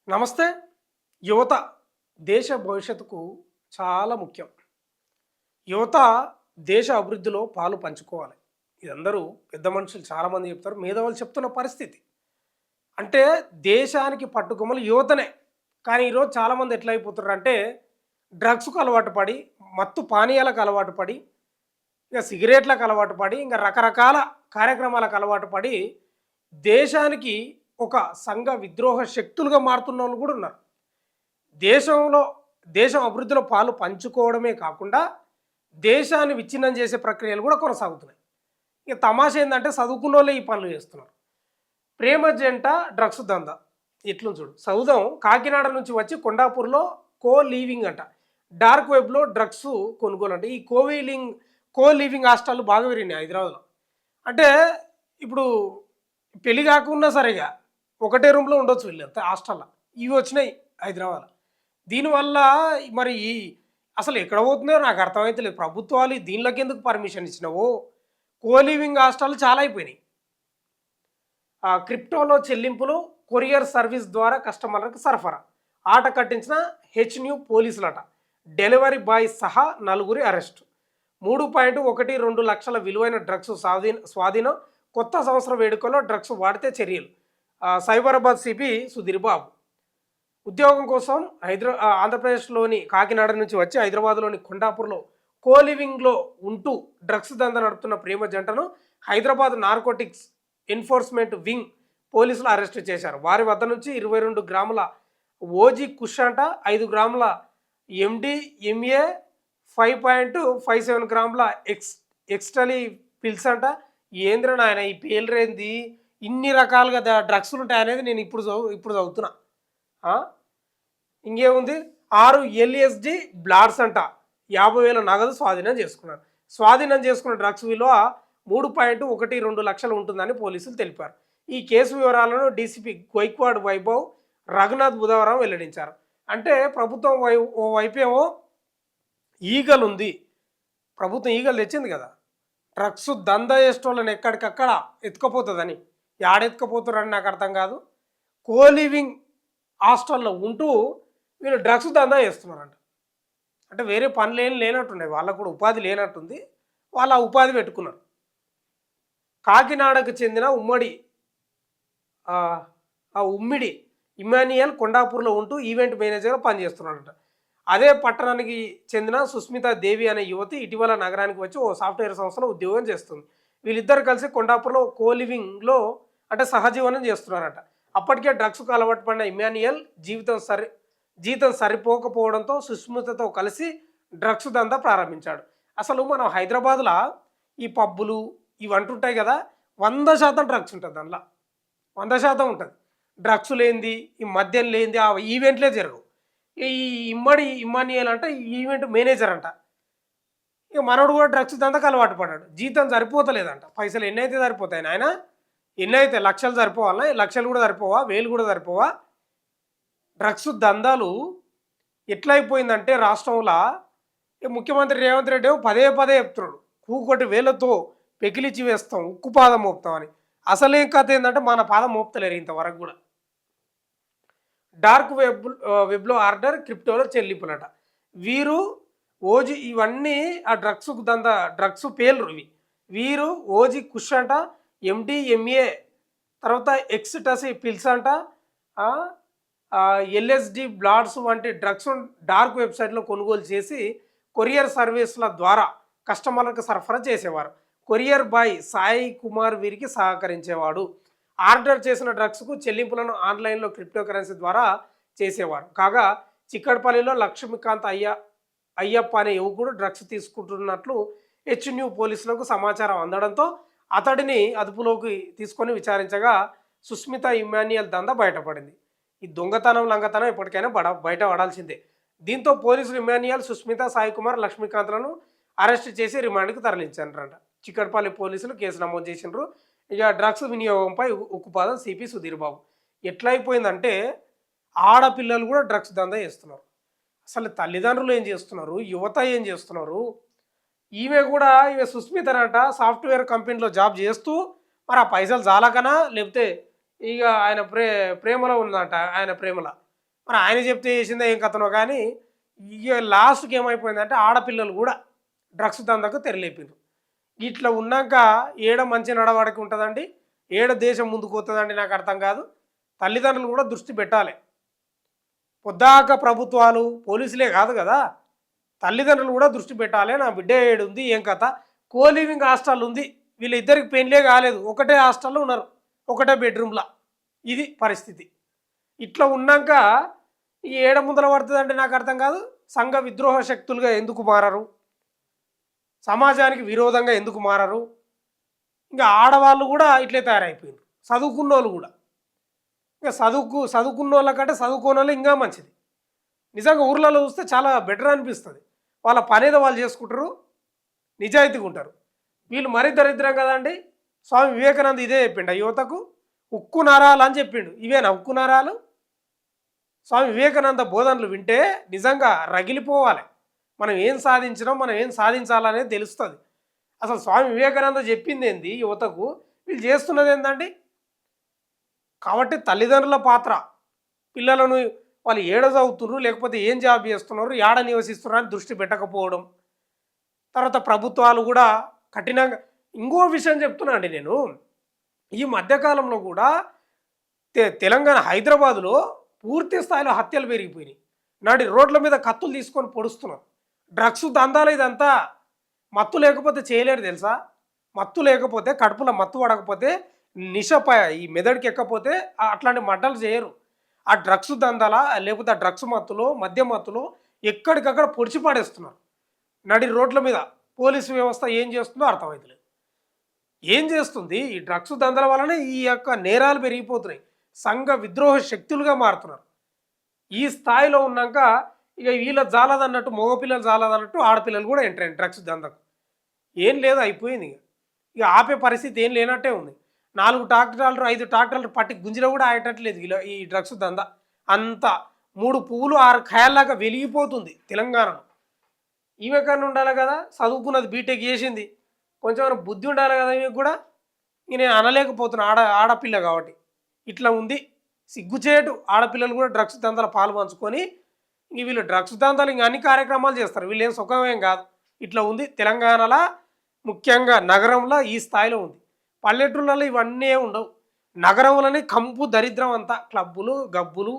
నమస్తే. యువత దేశ భవిష్యత్తుకు చాలా ముఖ్యం. యువత దేశ అభివృద్ధిలో పాలు పంచుకోవాలి. ఇదందరూ పెద్ద మనుషులు చాలామంది చెప్తారు. మేధావులు చెప్తున్న పరిస్థితి. అంటే దేశానికి పట్టుకొమ్మలు యువతనే. కానీ ఈరోజు చాలామంది ఎట్లా అయిపోతున్నారంటే డ్రగ్స్‌కు అలవాటు పడి, మత్తు పానీయాలకు అలవాటు పడి, ఇక సిగరెట్లకు అలవాటు పడి, ఇంక రకరకాల కార్యక్రమాలకు అలవాటు పడి దేశానికి ఒక సంఘ విద్రోహ శక్తులుగా మారుతున్నోళ్ళు కూడా ఉన్నారు. దేశంలో దేశం అభివృద్ధిలో పాలు పంచుకోవడమే కాకుండా దేశాన్ని విచ్ఛిన్నం చేసే ప్రక్రియలు కూడా కొనసాగుతున్నాయి. ఇక తమాషా ఏందంటే చదువుకున్నోళ్ళే ఈ పనులు చేస్తున్నారు. ప్రేమ జంట డ్రగ్స్ దందా ఎట్లుంది చూడు. సౌదం కాకినాడ నుంచి వచ్చి కొండాపూర్‌లో లీవింగ్ అంట. డార్క్ వెబ్‌లో డ్రగ్స్ కొనుగోలు అంట. ఈ లీవింగ్ హాస్టల్‌లు బాగా పెరిగినాయి హైదరాబాద్‌లో. అంటే ఇప్పుడు పెళ్లి కాకున్నా సరే ఇక ఒకటే రూమ్‌లో ఉండొచ్చు వీళ్ళంతా హాస్టల్‌ల. ఇవి వచ్చినాయి హైదరాబాద్‌ల. దీనివల్ల మరి అసలు ఎక్కడ పోతున్నాయో నాకు అర్థమైతలేదు. ప్రభుత్వాలు దీనిలోకెందుకు పర్మిషన్ ఇచ్చినావో. లివింగ్ హాస్టల్‌లు చాలా అయిపోయినాయి. క్రిప్టోలో చెల్లింపులు, కొరియర్ సర్వీస్ ద్వారా కస్టమర్లకు సరఫరా. ఆట కట్టించిన హెచ్‌న్యూ పోలీసులట. డెలివరీ బాయ్ సహా నలుగురి అరెస్టు. 3.12 లక్షల విలువైన డ్రగ్స్ స్వాధీనం. కొత్త సంవత్సర వేడుకల్లో డ్రగ్స్ వాడితే చర్యలు. సైబరాబాద్ సిపి సుధీర్ బాబు. ఉద్యోగం కోసం ఆంధ్రప్రదేశ్లోని కాకినాడ నుంచి వచ్చి హైదరాబాద్లోని కొండాపూర్లో లివింగ్లో ఉంటూ డ్రగ్స్ దందా నడుపుతున్న ప్రేమ జంటను హైదరాబాద్ నార్కోటిక్స్ ఎన్ఫోర్స్మెంట్ వింగ్ పోలీసులు అరెస్టు చేశారు. వారి వద్ద నుంచి 22 గ్రాముల ఓజీ కుష్ అంట, 5 గ్రాముల ఎండి ఎంఏ, 5.57 గ్రాముల ఎక్స్టలీ పిల్స్ అంట. ఏంద్ర నాయన ఈ పేర్లేంది, ఇన్ని రకాలుగా డ్రగ్స్లు ఉంటాయనేది నేను ఇప్పుడు చదువుతున్నా. ఇంకేముంది, 6 ఎల్ఎస్డి బ్లాడ్స్ అంట, 50,000 నగదు స్వాధీనం చేసుకున్న డ్రగ్స్ విలువ 3.12 లక్షలు ఉంటుందని పోలీసులు తెలిపారు. ఈ కేసు వివరాలను డీసీపీ గైక్వాడ్ వైభవ్ రఘునాథ్ బుధవారం వెల్లడించారు. అంటే ప్రభుత్వం ఓ వైపేమో ఈగలుంది, ప్రభుత్వం ఈగలు తెచ్చింది కదా, డ్రగ్స్ దందా చేసేటోళ్ళని ఎక్కడికక్కడ ఎత్తుకపోతుందని. యాడెత్తుకపోతారని నాకు అర్థం కాదు. లివింగ్ హాస్టల్లో ఉంటూ వీళ్ళు డ్రగ్స్ దందా చేస్తున్నారంట. అంటే వేరే పనులు ఏం లేనట్టున్నాయి, వాళ్ళకు కూడా ఉపాధి లేనట్టుంది. వాళ్ళు ఆ ఉపాధి పెట్టుకున్నారు. కాకినాడకు చెందిన ఉమ్మిడి ఇమానియల్ కొండాపూర్లో ఉంటూ ఈవెంట్ మేనేజర్గా పనిచేస్తున్నాడంట. అదే పట్టణానికి చెందిన సుస్మిత దేవి అనే యువతి ఇటీవల నగరానికి వచ్చి ఓ సాఫ్ట్వేర్ సంస్థలో ఉద్యోగం చేస్తుంది. వీళ్ళిద్దరు కలిసి కొండాపూర్లో లివింగ్లో అంటే సహజీవనం చేస్తున్నారట. అప్పటికే డ్రగ్స్కు అలవాటు పడిన ఇమానియల్ జీతం సరిపోకపోవడంతో సుస్మితతో కలిసి డ్రగ్స్ దందా ప్రారంభించాడు. అసలు మనం హైదరాబాద్లో ఈ పబ్బులు ఇవి అంటుంటాయి కదా, 100% డ్రగ్స్ ఉంటుంది. దానిలో 100% ఉంటుంది. డ్రగ్స్ లేనిది, ఈ మద్యం లేనిది ఆ ఈవెంట్లే జరగవు. ఈ ఇమ్మానియల్ అంటే ఈవెంట్ మేనేజర్ అంట. ఇక మనోడు కూడా డ్రగ్స్ దందాకు అలవాటు పడ్డాడు. జీతం సరిపోతలేదంట. పైసలు ఎన్నైతే సరిపోతాయి నాయన, ఎన్నైతే లక్షలు సరిపోవాలా, లక్షలు కూడా సరిపోవా, వేలు కూడా సరిపోవా. డ్రగ్స్ దందాలు ఎట్లయిపోయిందంటే రాష్ట్రంలో ముఖ్యమంత్రి రేవంత్ రెడ్డి పదే చెప్తున్నాడు, కూకొట్టి వేలతో పెకిలిచ్చి వేస్తాం, ఉక్కు పాదం మోపుతాం అని. అసలేం కథ ఏంటంటే మన పాదం మోపుతలేరు ఇంతవరకు కూడా. డార్క్ వెబ్లో ఆర్డర్, క్రిప్టోలో చెల్లింపులట. వీరు ఓజీ ఇవన్నీ ఆ డ్రగ్స్ పేర్లు ఇవి. వీరు ఓజీ కుష్ అంట, ఎండిఎంఏ, తర్వాత ఎక్స్టసీ పిల్స్ అంట, ఎల్ఎస్డి బ్లాడ్స్ వంటి డ్రగ్స్ డార్క్ వెబ్సైట్లో కొనుగోలు చేసి కొరియర్ సర్వీసుల ద్వారా కస్టమర్లకు సరఫరా చేసేవారు. కొరియర్ బాయ్ సాయి కుమార్ వీరికి సహకరించేవాడు. ఆర్డర్ చేసిన డ్రగ్స్కు చెల్లింపులను ఆన్లైన్లో క్రిప్టో కరెన్సీ ద్వారా చేసేవారు. కాగా చిక్కడపల్లిలో లక్ష్మీకాంత్ అయ్యప్ప అనే యువకుడు డ్రగ్స్ తీసుకుంటున్నట్లు హెచ్‌న్యూ పోలీసులకు సమాచారం అందడంతో అతడిని అదుపులోకి తీసుకొని విచారించగా సుస్మిత ఇమాన్యుయల్ దందా బయటపడింది. ఈ దొంగతనం లంగతనం ఎప్పటికైనా బయట పడాల్సిందే. దీంతో పోలీసులు ఇమాన్యుయల్, సుస్మిత, సాయి కుమార్, లక్ష్మీకాంత్లను అరెస్ట్ చేసి రిమాండ్కి తరలించారంట. చిక్కడపల్లి పోలీసులు కేసు నమోదు చేసిండ్రు. ఇక డ్రగ్స్ వినియోగంపై ఉక్కుపాదం సిపి సుధీర్ బాబు. ఎట్లయిపోయిందంటే ఆడపిల్లలు కూడా డ్రగ్స్ దందా చేస్తున్నారు. అసలు తల్లిదండ్రులు ఏం చేస్తున్నారు, యువత ఏం చేస్తున్నారు. ఈమె సుస్మితనంట సాఫ్ట్వేర్ కంపెనీలో జాబ్ చేస్తూ మరి ఆ పైసలు చాలకనా, లేకపోతే ఇక ఆయన ప్రేమలో ఉందంట. ఆయన ప్రేమలో మరి ఆయన చెప్తే చేసిందో ఏం కథనో కానీ ఇక లాస్ట్కి ఏమైపోయిందంటే ఆడపిల్లలు కూడా డ్రగ్స్ దందాకు తెరలేపారు. ఇట్లా ఉన్నాక ఏడ మంచి నడవడిక ఉంటుందండి, ఏడ దేశం ముందుకు పోతుందండి నాకు అర్థం కాదు. తల్లిదండ్రులు కూడా దృష్టి పెట్టాలి. పొద్దాక ప్రభుత్వాలు పోలీసులే కాదు కదా, తల్లిదండ్రులు కూడా దృష్టి పెట్టాలి. నా బిడ్డ ఏడుంది ఏం కథ, కోలివింగ్ హాస్టల్ ఉంది, వీళ్ళిద్దరికి పెళ్ళే కాలేదు, ఒకటే హాస్టల్లో ఉన్నారు, ఒకటే బెడ్రూమ్లా. ఇది పరిస్థితి. ఇట్లా ఉన్నాక ఈ ఏడ ముందర పడుతుందంటే నాకు అర్థం కాదు. సంఘ విద్రోహ శక్తులుగా ఎందుకు మారరు, సమాజానికి విరోధంగా ఎందుకు మారరు? ఇంకా ఆడవాళ్ళు కూడా ఇట్లే తయారైపోయారు, చదువుకున్న వాళ్ళు కూడా. ఇంకా చదువుకున్న వాళ్ళకంటే చదువుకోని వాళ్ళు ఇంకా మంచిది. నిజంగా ఊర్లలో చూస్తే చాలా బెటర్ అనిపిస్తుంది. వాళ్ళ పనేదో వాళ్ళు చేసుకుంటారు, నిజాయితీగా ఉంటారు. వీళ్ళు మరీ దరిద్రం కదండి. స్వామి వివేకానంద ఇదే చెప్పిండు యువతకు, ఉక్కు నరాలు అని చెప్పిండు. ఇవేనా ఉక్కు నరాలు? స్వామి వివేకానంద బోధనలు వింటే నిజంగా రగిలిపోవాలి. మనం ఏం సాధించినాం, మనం ఏం సాధించాలనేది తెలుస్తుంది. అసలు స్వామి వివేకానంద చెప్పింది ఏంది యువతకు, వీళ్ళు చేస్తున్నది ఏంటండి? కాబట్టి తల్లిదండ్రుల పాత్ర, పిల్లలను వాళ్ళు ఏడ చదువుతున్నారు, లేకపోతే ఏం జాబ్ చేస్తున్నారు, ఏడ నివసిస్తున్నారు అని దృష్టి పెట్టకపోవడం. తర్వాత ప్రభుత్వాలు కూడా కఠినంగా. ఇంకో విషయం చెప్తున్నా అండి నేను, ఈ మధ్యకాలంలో కూడా తెలంగాణ హైదరాబాదులో పూర్తి స్థాయిలో హత్యలు పెరిగిపోయినాయి. నాటి రోడ్ల మీద కత్తులు తీసుకొని పొడుస్తున్నారు. డ్రగ్స్ దందాలు ఇదంతా. మత్తు లేకపోతే చేయలేరు తెలుసా. మత్తు లేకపోతే, కడుపులో మత్తు పడకపోతే, నిషప ఈ మెదడుకి ఎక్కపోతే అట్లాంటి మడ్డలు చేయరు. ఆ డ్రగ్స్ దందాల, లేకపోతే ఆ డ్రగ్స్ మత్తులో, మద్య మత్తులో ఎక్కడికక్కడ పొడిచి పాడేస్తున్నారు నడి రోడ్ల మీద. పోలీసు వ్యవస్థ ఏం చేస్తుందో అర్థమవుతలేదు. ఏం చేస్తుంది? ఈ డ్రగ్స్ దందాల వలనే ఈ యొక్క నేరాలు పెరిగిపోతున్నాయి, సంఘ విద్రోహ శక్తులుగా మారుతున్నారు. ఈ స్థాయిలో ఉన్నాక ఇక వీళ్ళ జాలదన్నట్టు, మగపిల్లలు జాలదన్నట్టు ఆడపిల్లలు కూడా ఎంటర్ అయ్యారు డ్రగ్స్ దందకు. ఏం లేదు, అయిపోయింది. ఇక ఆపే పరిస్థితి ఏం లేనట్టే ఉంది. 4 ట్రాక్టర్లు 5 ట్రాక్టర్లు పట్టి గుంజిలో కూడా ఆగేటట్లేదు ఇలా ఈ డ్రగ్స్ దందా. అంత 3 పువ్వులు 6 ఖాయాల్లాగా వెలిగిపోతుంది తెలంగాణలో. ఈమె కన్నా ఉండాలి కదా, చదువుకున్నది బీటెక్ చేసింది, కొంచెం బుద్ధి ఉండాలి కదా ఈమెకు కూడా. ఇంక నేను అనలేకపోతున్నా, ఆడపిల్ల కాబట్టి. ఇట్లా ఉంది, సిగ్గుచేటు. ఆడపిల్లలు కూడా డ్రగ్స్ దందాలు పాలు పంచుకొని ఇంక వీళ్ళు డ్రగ్స్ దందాలు ఇంక అన్ని కార్యక్రమాలు చేస్తారు. వీళ్ళు ఏం సుఖమేం కాదు. ఇట్లా ఉంది తెలంగాణలో, ముఖ్యంగా నగరంలో ఈ స్థాయిలో ఉంది. పల్లెటూళ్ళలో ఇవన్నీ ఉండవు. నగరంలోనే కంపు దరిద్రం అంతా, క్లబ్బులు గబ్బులు,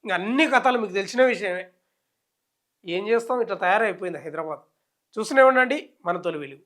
ఇంక అన్ని కథలు మీకు తెలిసిన విషయమే. ఏం చేస్తాం, ఇట్లా తయారైపోయింది హైదరాబాద్. చూస్తూనే ఉండండి మన తొలి వెలుగు.